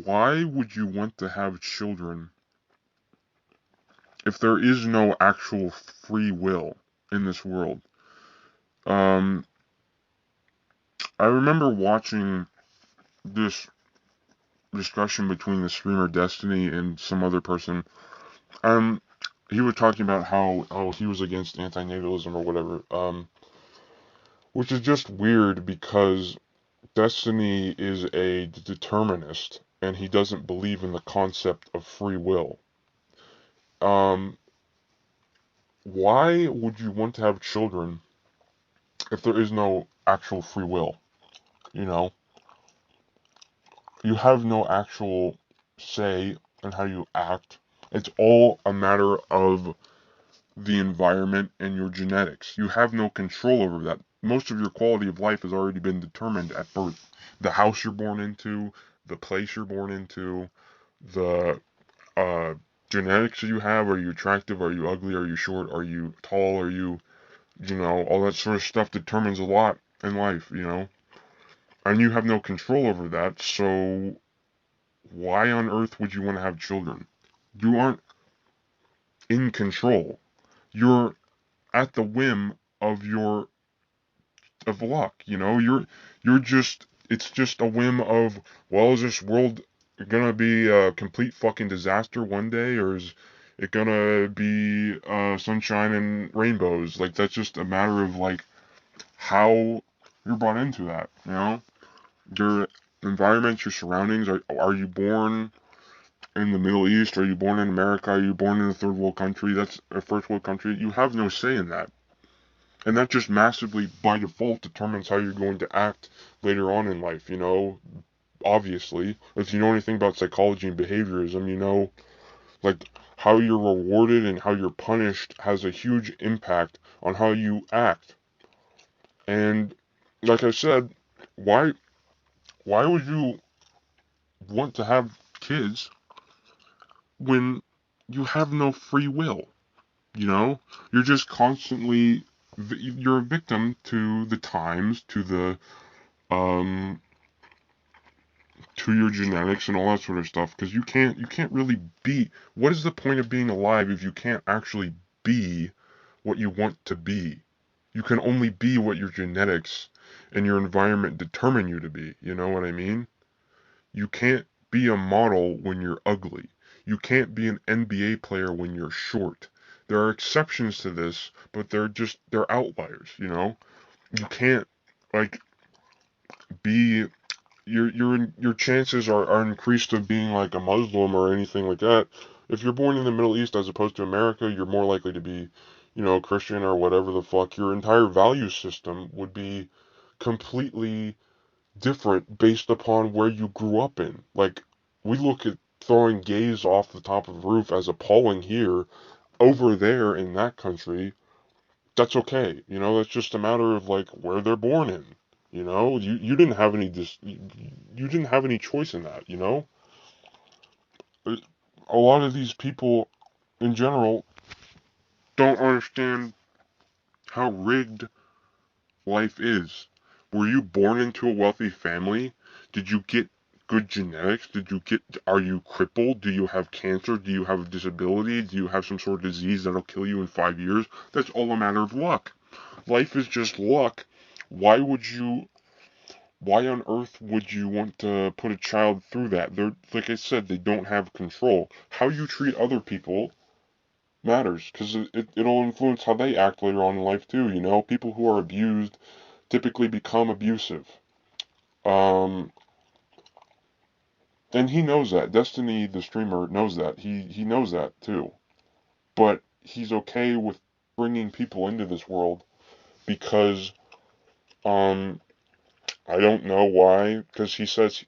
Why would you want to have children if there is no actual free will in this world? Um, I remember watching this discussion between the streamer Destiny and some other person. Um, he was talking about how he was against antinatalism or whatever. Which is just weird because Destiny is a determinist and he doesn't believe in the concept of free will. Um, why would you want to have children if there is no actual free will? You know, you have no actual say in how you act. It's all a matter of the environment and your genetics. You have no control over that. Most of your quality of life has already been determined at birth. The house you're born into, the place you're born into, the uh, genetics you have. Are you attractive? Are you ugly? Are you short? Are you tall? Are you, all that sort of stuff determines a lot in life. And you have no control over that. So why on earth would you want to have children? You aren't in control. You're at the whim of your of luck. You're just it's just a whim of, well, is this world gonna be a complete fucking disaster one day, or is it gonna be sunshine and rainbows? Like, that's just a matter of like how you're brought into that. Your environment, your surroundings. Are you born in the Middle East? Are you born in America? Are you born in a third world country? That's a first world country. You have no say in that. And that just massively, by default, determines how you're going to act later on in life. Obviously, if you know anything about psychology and behaviorism, like, how you're rewarded and how you're punished has a huge impact on how you act. And like I said, why why would you want to have kids when you have no free will? You know, you're just constantly you're a victim to the times, um to your genetics and all that sort of stuff, because you can't really be. What is the point of being alive if you can't actually be what you want to be? You can only be what your genetics and your environment determine you to be. You know what I mean? You can't be a model when you're ugly. You can't be an NBA player when you're short. There are exceptions to this, but they're outliers. You can't, like, be your chances are increased of being like a Muslim or anything like that. If you're born in the Middle East as opposed to America, you're more likely to be, Christian or whatever the fuck. Your entire value system would be completely different based upon where you grew up in. Like, we look at throwing gays off the top of a roof as appalling here. Over there in that country, that's okay. That's just a matter of like where they're born in. You didn't have you didn't have any choice in that. A lot of these people in general don't understand how rigged life is. Were you born into a wealthy family? Did you get good genetics? Are you crippled? Do you have cancer? Do you have a disability? Do you have some sort of disease that'll kill you in 5 years? That's all a matter of luck. Life is just luck. Why would you Why on earth would you want to put a child through that? They're, like I said, they don't have control. How you treat other people matters, because it'll influence how they act later on in life too. People who are abused typically become abusive. Um, and he knows that. Destiny, the streamer, knows that. He knows that too. But he's okay with bringing people into this world because, um, I don't know why, because he says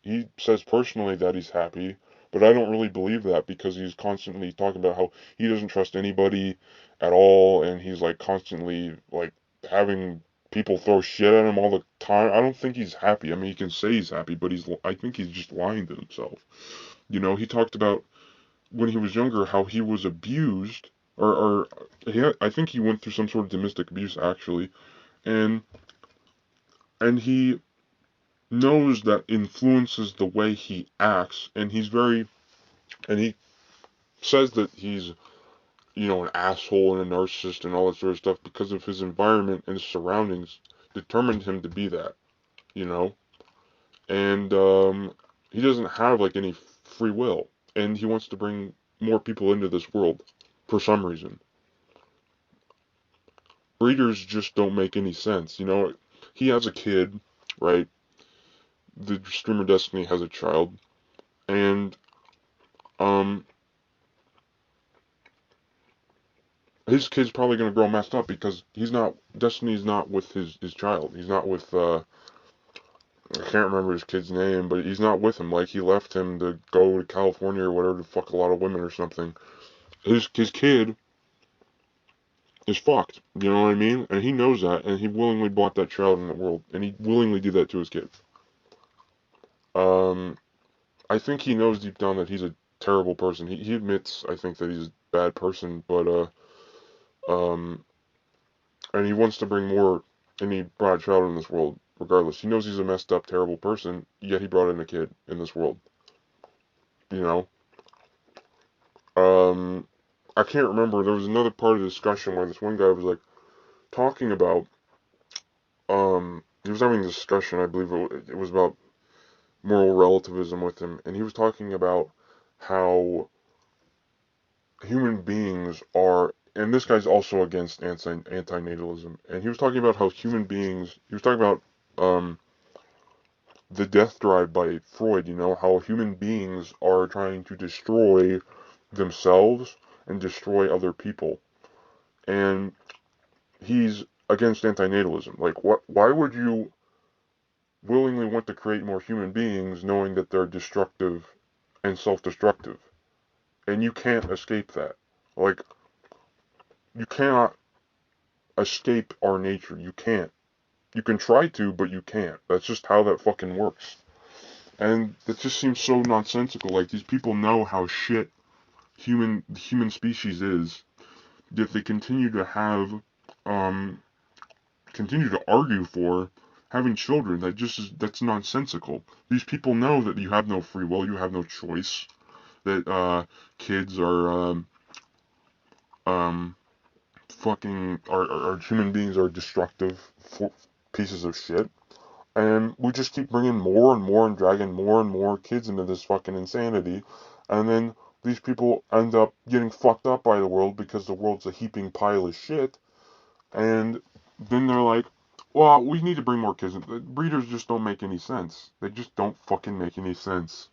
personally that he's happy, but I don't really believe that because he's constantly talking about how he doesn't trust anybody at all, and he's like constantly like having people throw shit at him all the time. I don't think he's happy. I mean, he can say he's happy, but I think he's just lying to himself. He talked about when he was younger how he was abused, or I think he went through some sort of domestic abuse actually, and and he knows that influences the way he acts, and he says that he's, an asshole and a narcissist and all that sort of stuff because of his environment and his surroundings determined him to be that, you know? And, he doesn't have, like, any free will, and he wants to bring more people into this world for some reason. Breeders just don't make any sense, He has a kid, right? The streamer Destiny has a child, and, um, his kid's probably gonna grow messed up because Destiny's not with his child. He's not with, I can't remember his kid's name, but he's not with him. Like, he left him to go to California or whatever to fuck a lot of women or something. His kid is fucked. You know what I mean? And he knows that, and he willingly brought that child in the world, and he willingly did that to his kid. Um, I think he knows deep down that he's a terrible person. He admits, I think, that he's a bad person, but um, and he wants to bring more, and he brought a child in this world. Regardless, he knows he's a messed up, terrible person. Yet he brought in a kid in this world. You know. I can't remember. There was another part of the discussion where this one guy was like talking about. He was having a discussion. I believe it was about moral relativism with him, and he was talking about how human beings are, and this guy's also against antinatalism, and he was talking about how human beings. He was talking about the death drive by Freud. How human beings are trying to destroy themselves and destroy other people, and he's against antinatalism. Like, what? Why would you willingly want to create more human beings knowing that they're destructive and self-destructive? And you can't escape that. Like, you cannot escape our nature. You can't. You can try to, but you can't. That's just how that fucking works. And it just seems so nonsensical. Like, these people know how shit the human species is, yet they continue to argue for having children. That's nonsensical. These people know that you have no free will, you have no choice, that kids um fucking are human beings are destructive pieces of shit, and we just keep bringing more and more and dragging more and more kids into this fucking insanity, and then these people end up getting fucked up by the world because the world's a heaping pile of shit, and then they're like, well, we need to bring more kids. Breeders just don't make any sense. They just don't fucking make any sense.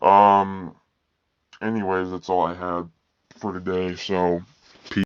Um, anyways, that's all I had for today. So,